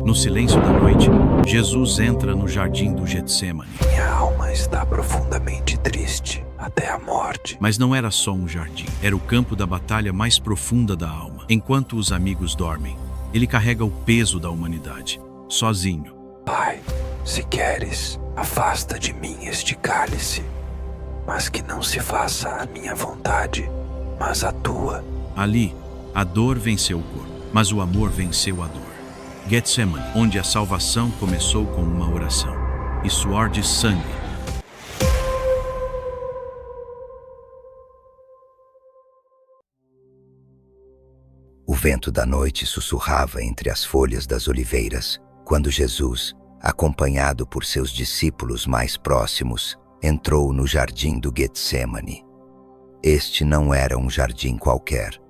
No silêncio da noite, Jesus entra no jardim do Getsêmani. Minha alma está profundamente triste, até a morte. Mas não era só um jardim, era o campo da batalha mais profunda da alma. Enquanto os amigos dormem, ele carrega o peso da humanidade, sozinho. Pai, se queres, afasta de mim este cálice, mas que não se faça a minha vontade, mas a tua. Ali, a dor venceu o corpo, mas o amor venceu a dor. Getsemane, onde a salvação começou com uma oração e suor de sangue. O vento da noite sussurrava entre as folhas das oliveiras, quando Jesus, acompanhado por seus discípulos mais próximos, entrou no jardim do Getsemane. Este não era um jardim qualquer.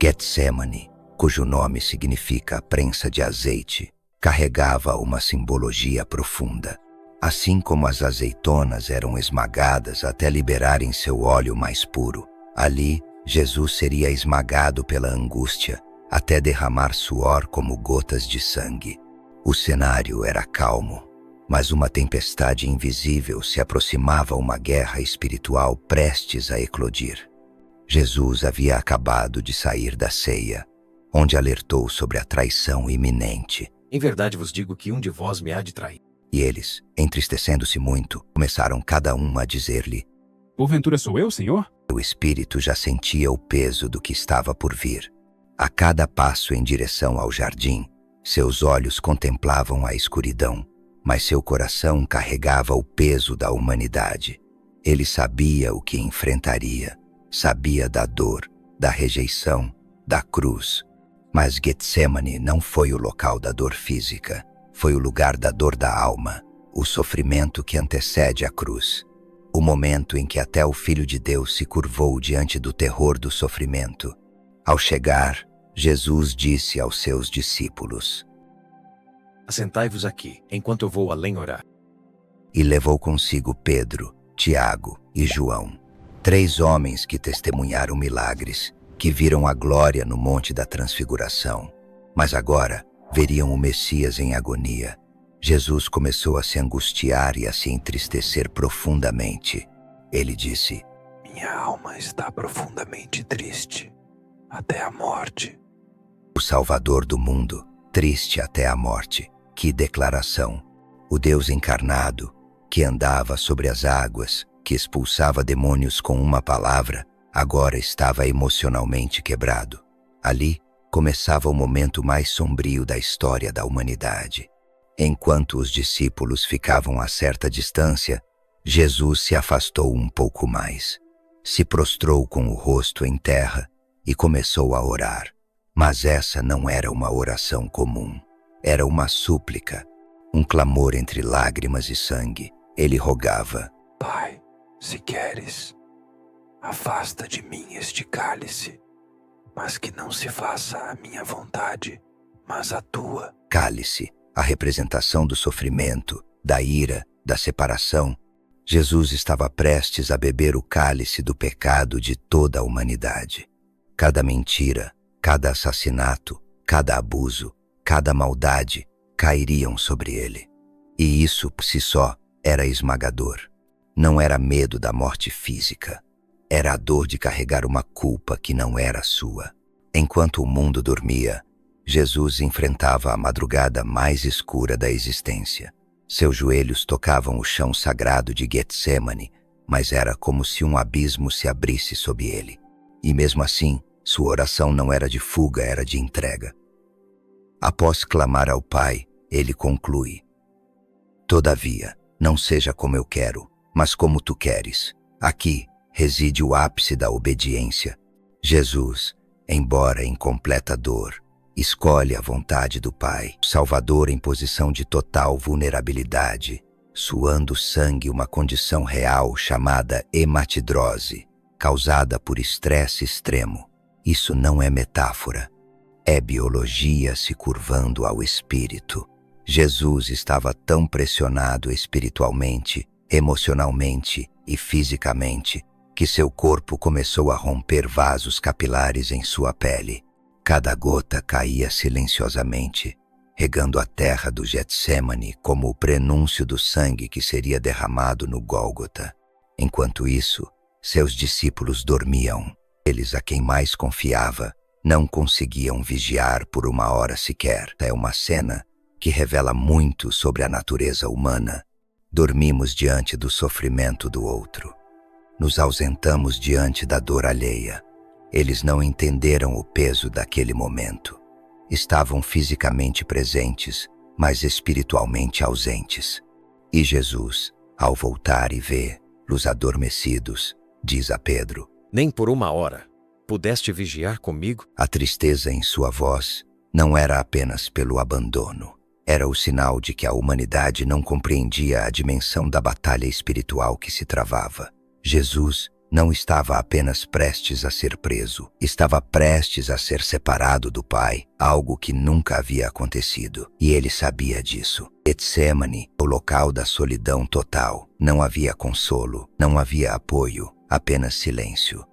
Getsemane, cujo nome significa prensa de azeite, carregava uma simbologia profunda. Assim como as azeitonas eram esmagadas até liberarem seu óleo mais puro, ali Jesus seria esmagado pela angústia até derramar suor como gotas de sangue. O cenário era calmo, mas uma tempestade invisível se aproximava, uma guerra espiritual prestes a eclodir. Jesus havia acabado de sair da ceia, onde alertou sobre a traição iminente. Em verdade vos digo que um de vós me há de trair. E eles, entristecendo-se muito, começaram cada um a dizer-lhe: Porventura sou eu, Senhor? O espírito já sentia o peso do que estava por vir. A cada passo em direção ao jardim, seus olhos contemplavam a escuridão, mas seu coração carregava o peso da humanidade. Ele sabia o que enfrentaria, sabia da dor, da rejeição, da cruz. Mas Getsemane não foi o local da dor física, foi o lugar da dor da alma, o sofrimento que antecede a cruz. O momento em que até o Filho de Deus se curvou diante do terror do sofrimento. Ao chegar, Jesus disse aos seus discípulos: Assentai-vos aqui, enquanto eu vou além orar. E levou consigo Pedro, Tiago e João, 3 homens que testemunharam milagres, que viram a glória no Monte da Transfiguração, mas agora veriam o Messias em agonia. Jesus começou a se angustiar e a se entristecer profundamente. Ele disse: Minha alma está profundamente triste, até a morte. O Salvador do mundo, triste até a morte. Que declaração! O Deus encarnado, que andava sobre as águas, que expulsava demônios com uma palavra, agora estava emocionalmente quebrado. Ali começava o momento mais sombrio da história da humanidade. Enquanto os discípulos ficavam a certa distância, Jesus se afastou um pouco mais. Se prostrou com o rosto em terra e começou a orar. Mas essa não era uma oração comum. Era uma súplica, um clamor entre lágrimas e sangue. Ele rogava: Pai, se queres, afasta de mim este cálice, mas que não se faça a minha vontade, mas a tua. Cálice, a representação do sofrimento, da ira, da separação. Jesus estava prestes a beber o cálice do pecado de toda a humanidade. Cada mentira, cada assassinato, cada abuso, cada maldade cairiam sobre ele. E isso, por si só, era esmagador. Não era medo da morte física. Era a dor de carregar uma culpa que não era sua. Enquanto o mundo dormia, Jesus enfrentava a madrugada mais escura da existência. Seus joelhos tocavam o chão sagrado de Getsemane, mas era como se um abismo se abrisse sob ele. E mesmo assim, sua oração não era de fuga, era de entrega. Após clamar ao Pai, ele conclui: Todavia, não seja como eu quero, mas como tu queres. Aqui reside o ápice da obediência. Jesus, embora em completa dor, escolhe a vontade do Pai, Salvador em posição de total vulnerabilidade, suando sangue, uma condição real chamada hematidrose, causada por estresse extremo. Isso não é metáfora, é biologia se curvando ao espírito. Jesus estava tão pressionado espiritualmente, emocionalmente e fisicamente, que seu corpo começou a romper vasos capilares em sua pele. Cada gota caía silenciosamente, regando a terra do Getsemane como o prenúncio do sangue que seria derramado no Gólgota. Enquanto isso, seus discípulos dormiam. Eles, a quem mais confiava, não conseguiam vigiar por uma hora sequer. É uma cena que revela muito sobre a natureza humana. Dormimos diante do sofrimento do outro. Nos ausentamos diante da dor alheia. Eles não entenderam o peso daquele momento. Estavam fisicamente presentes, mas espiritualmente ausentes. E Jesus, ao voltar e vê-los adormecidos, diz a Pedro: Nem por uma hora pudeste vigiar comigo? A tristeza em sua voz não era apenas pelo abandono. Era o sinal de que a humanidade não compreendia a dimensão da batalha espiritual que se travava. Jesus não estava apenas prestes a ser preso, estava prestes a ser separado do Pai, algo que nunca havia acontecido, e ele sabia disso. Getsemane, o local da solidão total. Não havia consolo, não havia apoio, apenas silêncio.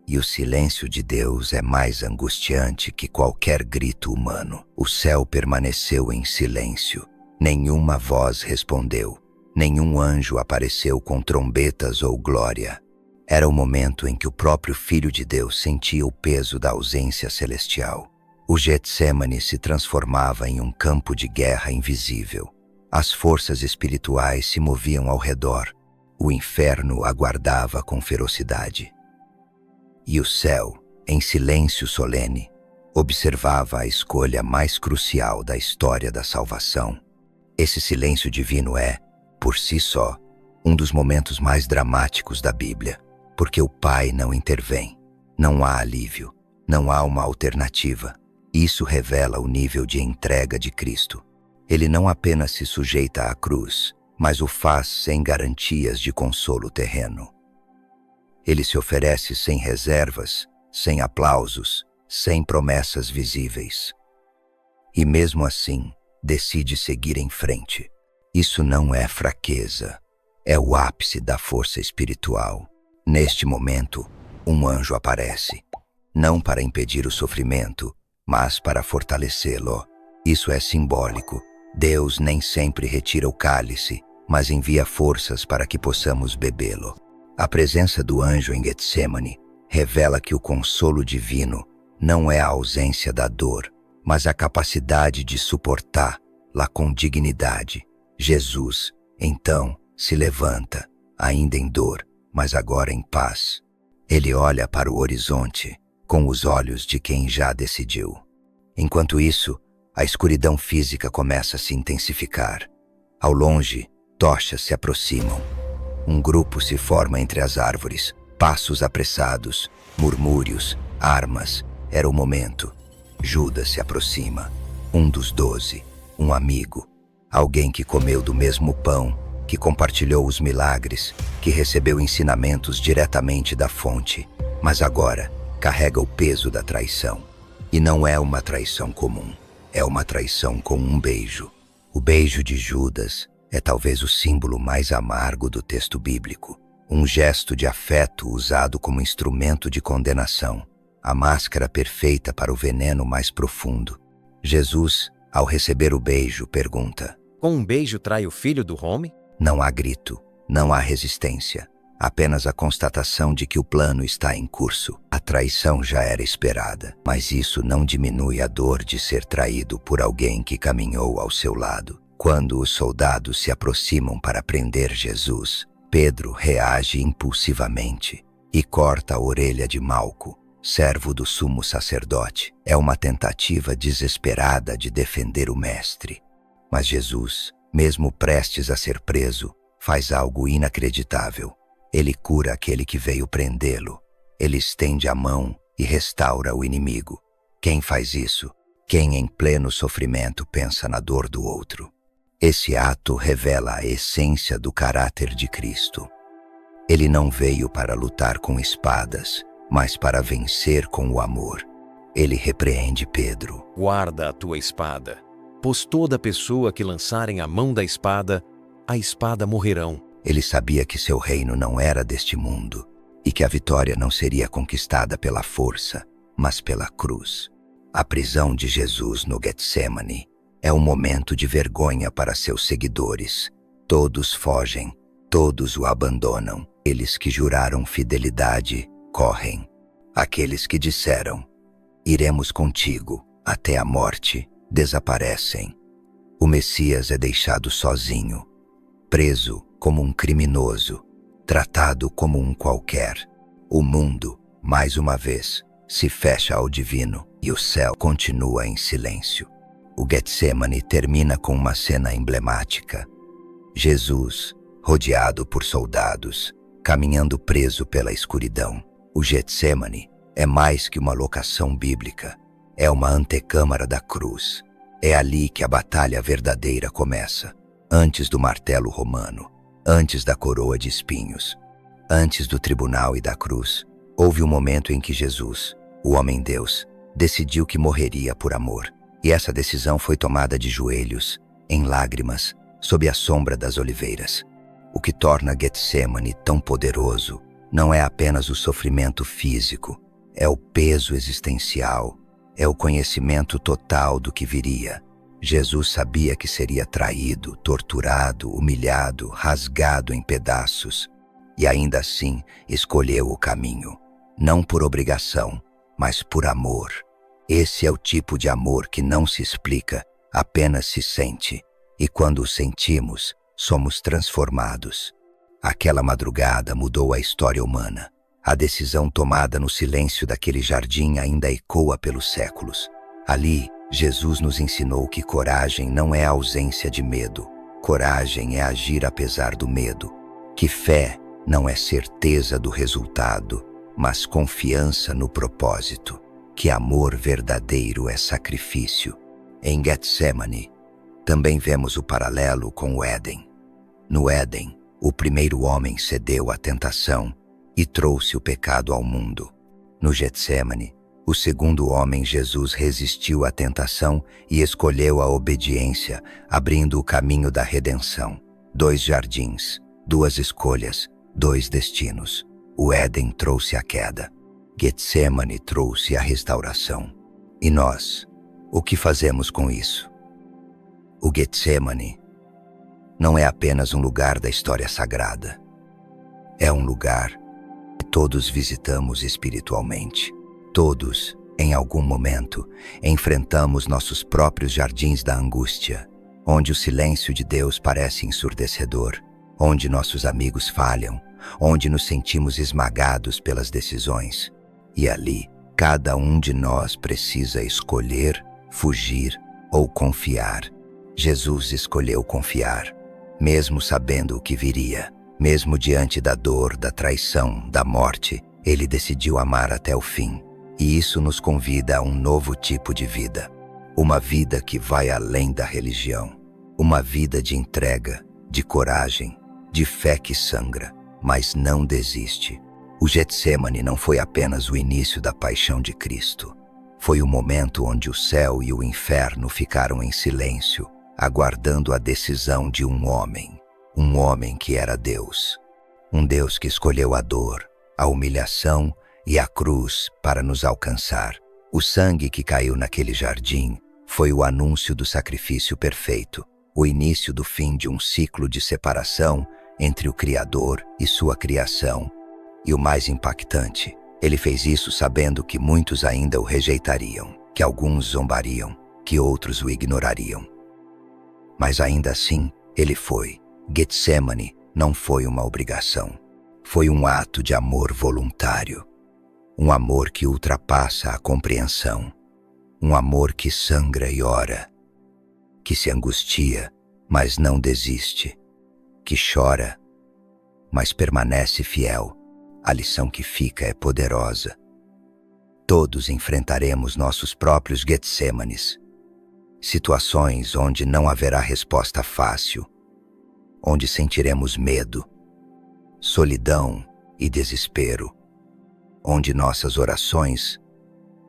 E o silêncio de Deus é mais angustiante que qualquer grito humano. O céu permaneceu em silêncio. Nenhuma voz respondeu. Nenhum anjo apareceu com trombetas ou glória. Era o momento em que o próprio Filho de Deus sentia o peso da ausência celestial. O Getsemane se transformava em um campo de guerra invisível. As forças espirituais se moviam ao redor. O inferno aguardava com ferocidade. E o céu, em silêncio solene, observava a escolha mais crucial da história da salvação. Esse silêncio divino é, por si só, um dos momentos mais dramáticos da Bíblia, porque o Pai não intervém, não há alívio, não há uma alternativa. Isso revela o nível de entrega de Cristo. Ele não apenas se sujeita à cruz, mas o faz sem garantias de consolo terreno. Ele se oferece sem reservas, sem aplausos, sem promessas visíveis. E mesmo assim, decide seguir em frente. Isso não é fraqueza, é o ápice da força espiritual. Neste momento, um anjo aparece, não para impedir o sofrimento, mas para fortalecê-lo. Isso é simbólico. Deus nem sempre retira o cálice, mas envia forças para que possamos bebê-lo. A presença do anjo em Getsemane revela que o consolo divino não é a ausência da dor, mas a capacidade de suportá-la com dignidade. Jesus, então, se levanta, ainda em dor, mas agora em paz. Ele olha para o horizonte, com os olhos de quem já decidiu. Enquanto isso, a escuridão física começa a se intensificar. Ao longe, tochas se aproximam. Um grupo se forma entre as árvores, passos apressados, murmúrios, armas. Era o momento. Judas se aproxima. Um dos 12, um amigo. Alguém que comeu do mesmo pão, que compartilhou os milagres, que recebeu ensinamentos diretamente da fonte, mas agora carrega o peso da traição. E não é uma traição comum, é uma traição com um beijo. O beijo de Judas é talvez o símbolo mais amargo do texto bíblico, um gesto de afeto usado como instrumento de condenação, a máscara perfeita para o veneno mais profundo. Jesus, ao receber o beijo, pergunta: Com um beijo trai o filho do homem? Não há grito, não há resistência, apenas a constatação de que o plano está em curso. A traição já era esperada, mas isso não diminui a dor de ser traído por alguém que caminhou ao seu lado. Quando os soldados se aproximam para prender Jesus, Pedro reage impulsivamente e corta a orelha de Malco, servo do sumo sacerdote. É uma tentativa desesperada de defender o mestre. Mas Jesus, mesmo prestes a ser preso, faz algo inacreditável. Ele cura aquele que veio prendê-lo. Ele estende a mão e restaura o inimigo. Quem faz isso? Quem em pleno sofrimento pensa na dor do outro? Esse ato revela a essência do caráter de Cristo. Ele não veio para lutar com espadas, mas para vencer com o amor. Ele repreende Pedro. Guarda a tua espada, pois toda pessoa que lançarem a mão da espada, a espada morrerão. Ele sabia que seu reino não era deste mundo e que a vitória não seria conquistada pela força, mas pela cruz. A prisão de Jesus no Getsemane É um momento de vergonha para seus seguidores. Todos fogem, todos o abandonam. Aqueles que juraram fidelidade correm. Aqueles que disseram, iremos contigo até a morte, desaparecem. O Messias é deixado sozinho, preso como um criminoso, tratado como um qualquer. O mundo, mais uma vez, se fecha ao divino e o céu continua em silêncio. O Getsemane termina com uma cena emblemática. Jesus, rodeado por soldados, caminhando preso pela escuridão. O Getsemane é mais que uma locação bíblica. É uma antecâmara da cruz. É ali que a batalha verdadeira começa. Antes do martelo romano, antes da coroa de espinhos, antes do tribunal e da cruz, houve um momento em que Jesus, o homem-Deus, decidiu que morreria por amor. E essa decisão foi tomada de joelhos, em lágrimas, sob a sombra das oliveiras. O que torna Getsemane tão poderoso não é apenas o sofrimento físico, é o peso existencial, é o conhecimento total do que viria. Jesus sabia que seria traído, torturado, humilhado, rasgado em pedaços, e ainda assim escolheu o caminho, não por obrigação, mas por amor. Esse é o tipo de amor que não se explica, apenas se sente, e quando o sentimos, somos transformados. Aquela madrugada mudou a história humana. A decisão tomada no silêncio daquele jardim ainda ecoa pelos séculos. Ali, Jesus nos ensinou que coragem não é ausência de medo. Coragem é agir apesar do medo. Que fé não é certeza do resultado, mas confiança no propósito. Que amor verdadeiro é sacrifício. Em Getsemane, também vemos o paralelo com o Éden. No Éden, o primeiro homem cedeu à tentação e trouxe o pecado ao mundo. No Getsemane, o segundo homem, Jesus, resistiu à tentação e escolheu a obediência, abrindo o caminho da redenção. 2 jardins, 2 escolhas, 2 destinos. O Éden trouxe a queda. Getsemane trouxe a restauração. E nós, o que fazemos com isso? O Getsemane não é apenas um lugar da história sagrada. É um lugar que todos visitamos espiritualmente. Todos, em algum momento, enfrentamos nossos próprios jardins da angústia, onde o silêncio de Deus parece ensurdecedor, onde nossos amigos falham, onde nos sentimos esmagados pelas decisões. E ali, cada um de nós precisa escolher, fugir ou confiar. Jesus escolheu confiar, mesmo sabendo o que viria, mesmo diante da dor, da traição, da morte, ele decidiu amar até o fim. E isso nos convida a um novo tipo de vida. Uma vida que vai além da religião. Uma vida de entrega, de coragem, de fé que sangra, mas não desiste. O Getsemane não foi apenas o início da paixão de Cristo. Foi o momento onde o céu e o inferno ficaram em silêncio, aguardando a decisão de um homem que era Deus. Um Deus que escolheu a dor, a humilhação e a cruz para nos alcançar. O sangue que caiu naquele jardim foi o anúncio do sacrifício perfeito, o início do fim de um ciclo de separação entre o Criador e sua criação. E o mais impactante, ele fez isso sabendo que muitos ainda o rejeitariam, que alguns zombariam, que outros o ignorariam. Mas ainda assim, ele foi. Getsemane não foi uma obrigação. Foi um ato de amor voluntário. Um amor que ultrapassa a compreensão. Um amor que sangra e ora. Que se angustia, mas não desiste. Que chora, mas permanece fiel. A lição que fica é poderosa. Todos enfrentaremos nossos próprios Getsemanes. Situações onde não haverá resposta fácil. Onde sentiremos medo, solidão e desespero. Onde nossas orações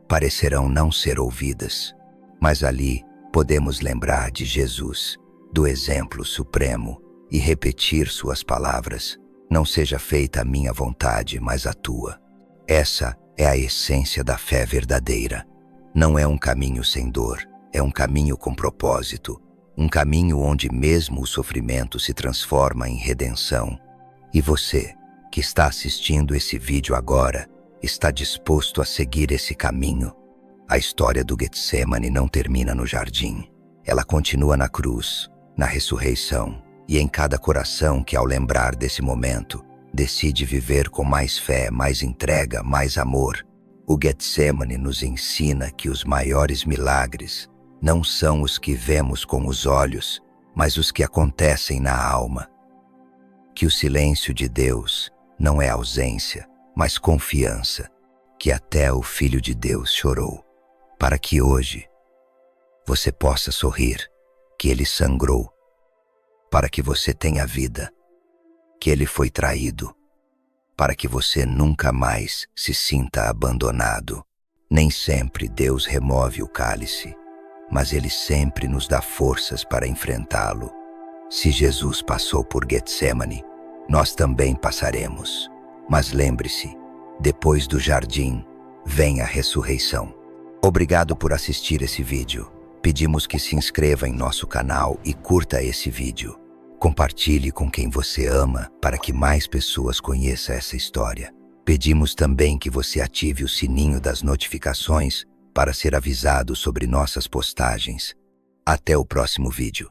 parecerão não ser ouvidas. Mas ali podemos lembrar de Jesus, do exemplo supremo, e repetir suas palavras: não seja feita a minha vontade, mas a tua. Essa é a essência da fé verdadeira. Não é um caminho sem dor, É um caminho com propósito, um caminho onde mesmo o sofrimento se transforma em redenção. E você, que está assistindo esse vídeo agora, está disposto a seguir esse caminho? A história do Getsemane não termina no jardim. Ela continua na cruz, na ressurreição e em cada coração que, ao lembrar desse momento, decide viver com mais fé, mais entrega, mais amor. O Getsemane nos ensina que os maiores milagres não são os que vemos com os olhos, mas os que acontecem na alma. Que o silêncio de Deus não é ausência, mas confiança, que até o Filho de Deus chorou, para que hoje você possa sorrir, que ele sangrou, para que você tenha vida, que ele foi traído, para que você nunca mais se sinta abandonado. Nem sempre Deus remove o cálice, mas ele sempre nos dá forças para enfrentá-lo. Se Jesus passou por Getsemane, nós também passaremos. Mas lembre-se, depois do jardim, vem a ressurreição. Obrigado por assistir esse vídeo. Pedimos que se inscreva em nosso canal e curta esse vídeo. Compartilhe com quem você ama para que mais pessoas conheçam essa história. Pedimos também que você ative o sininho das notificações para ser avisado sobre nossas postagens. Até o próximo vídeo.